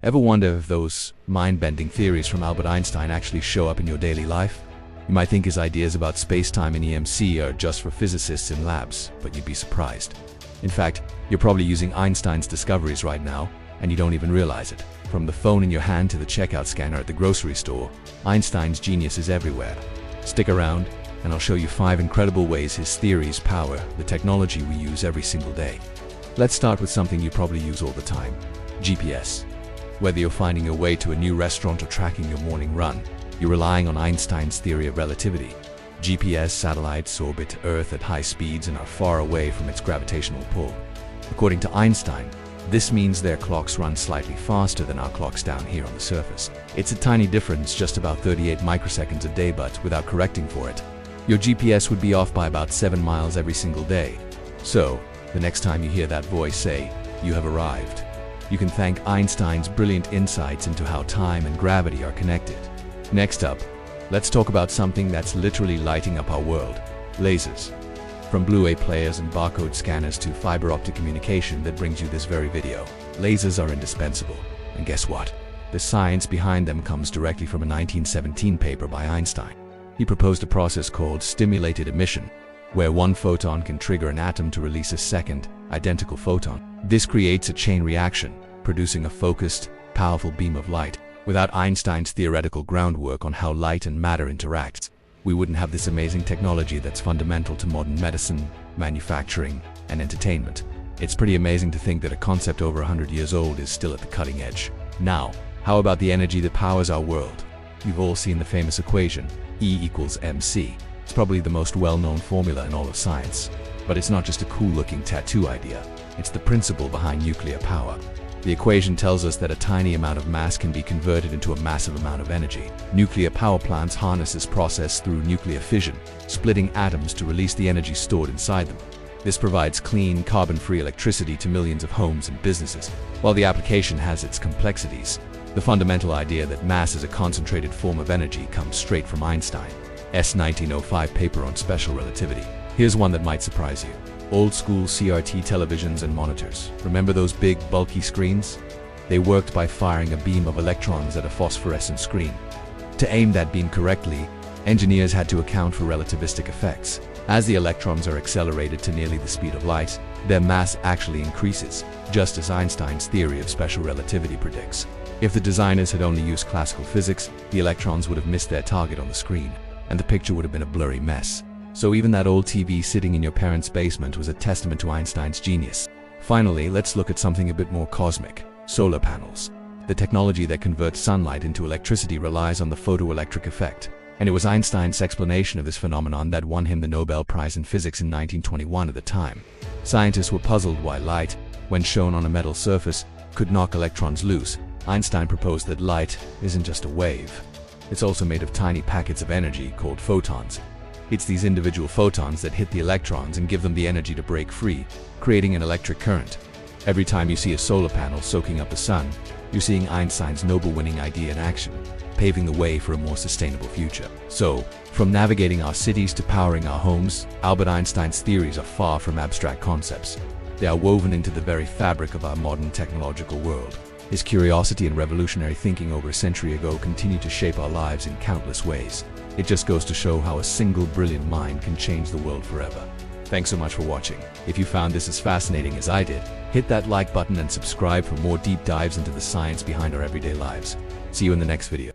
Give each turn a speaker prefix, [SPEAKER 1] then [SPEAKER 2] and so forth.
[SPEAKER 1] Ever wonder if those mind-bending theories from Albert Einstein actually show up in your daily life? You might think his ideas about space-time and EMC are just for physicists in labs, but you'd be surprised. In fact, you're probably using Einstein's discoveries right now, and you don't even realize it. From the phone in your hand to the checkout scanner at the grocery store, Einstein's genius is everywhere. Stick around, and I'll show you 5 incredible ways his theories power the technology we use every single day. Let's start with something you probably use all the time: GPS. Whether you're finding your way to a new restaurant or tracking your morning run, you're relying on Einstein's theory of relativity. GPS satellites orbit Earth at high speeds and are far away from its gravitational pull. According to Einstein, this means their clocks run slightly faster than our clocks down here on the surface. It's a tiny difference, just about 38 microseconds a day, but without correcting for it, your GPS would be off by about 7 miles every single day. So, the next time you hear that voice say, "You have arrived," you can thank Einstein's brilliant insights into how time and gravity are connected. Next up, let's talk about something that's literally lighting up our world: lasers. From Blu-ray players and barcode scanners to fiber optic communication that brings you this very video, lasers are indispensable. And guess what? The science behind them comes directly from a 1917 paper by Einstein. He proposed a process called stimulated emission, where one photon can trigger an atom to release a second, identical photon. This creates a chain reaction, producing a focused, powerful beam of light. Without Einstein's theoretical groundwork on how light and matter interact, we wouldn't have this amazing technology that's fundamental to modern medicine, manufacturing, and entertainment. It's pretty amazing to think that a concept over 100 years old is still at the cutting edge. Now, how about the energy that powers our world? You've all seen the famous equation, E=mc. It's probably the most well-known formula in all of science. But it's not just a cool-looking tattoo idea. It's the principle behind nuclear power. The equation tells us that a tiny amount of mass can be converted into a massive amount of energy. Nuclear power plants harness this process through nuclear fission, splitting atoms to release the energy stored inside them. This provides clean, carbon-free electricity to millions of homes and businesses. While the application has its complexities, the fundamental idea that mass is a concentrated form of energy comes straight from Einstein's 1905 paper on special relativity. Here's one that might surprise you. Old-school CRT televisions and monitors. Remember those big, bulky screens? They worked by firing a beam of electrons at a phosphorescent screen. To aim that beam correctly, engineers had to account for relativistic effects. As the electrons are accelerated to nearly the speed of light, their mass actually increases, just as Einstein's theory of special relativity predicts. If the designers had only used classical physics, the electrons would have missed their target on the screen, and the picture would have been a blurry mess. So even that old TV sitting in your parents' basement was a testament to Einstein's genius. Finally, let's look at something a bit more cosmic: solar panels. The technology that converts sunlight into electricity relies on the photoelectric effect, and it was Einstein's explanation of this phenomenon that won him the Nobel Prize in Physics in 1921 at the time. Scientists were puzzled why light, when shown on a metal surface, could knock electrons loose. Einstein proposed that light isn't just a wave. It's also made of tiny packets of energy called photons. It's these individual photons that hit the electrons and give them the energy to break free, creating an electric current. Every time you see a solar panel soaking up the sun, you're seeing Einstein's Nobel-winning idea in action, paving the way for a more sustainable future. So, from navigating our cities to powering our homes, Albert Einstein's theories are far from abstract concepts. They are woven into the very fabric of our modern technological world. His curiosity and revolutionary thinking over a century ago continue to shape our lives in countless ways. It just goes to show how a single brilliant mind can change the world forever. Thanks so much for watching. If you found this as fascinating as I did, hit that like button and subscribe for more deep dives into the science behind our everyday lives. See you in the next video.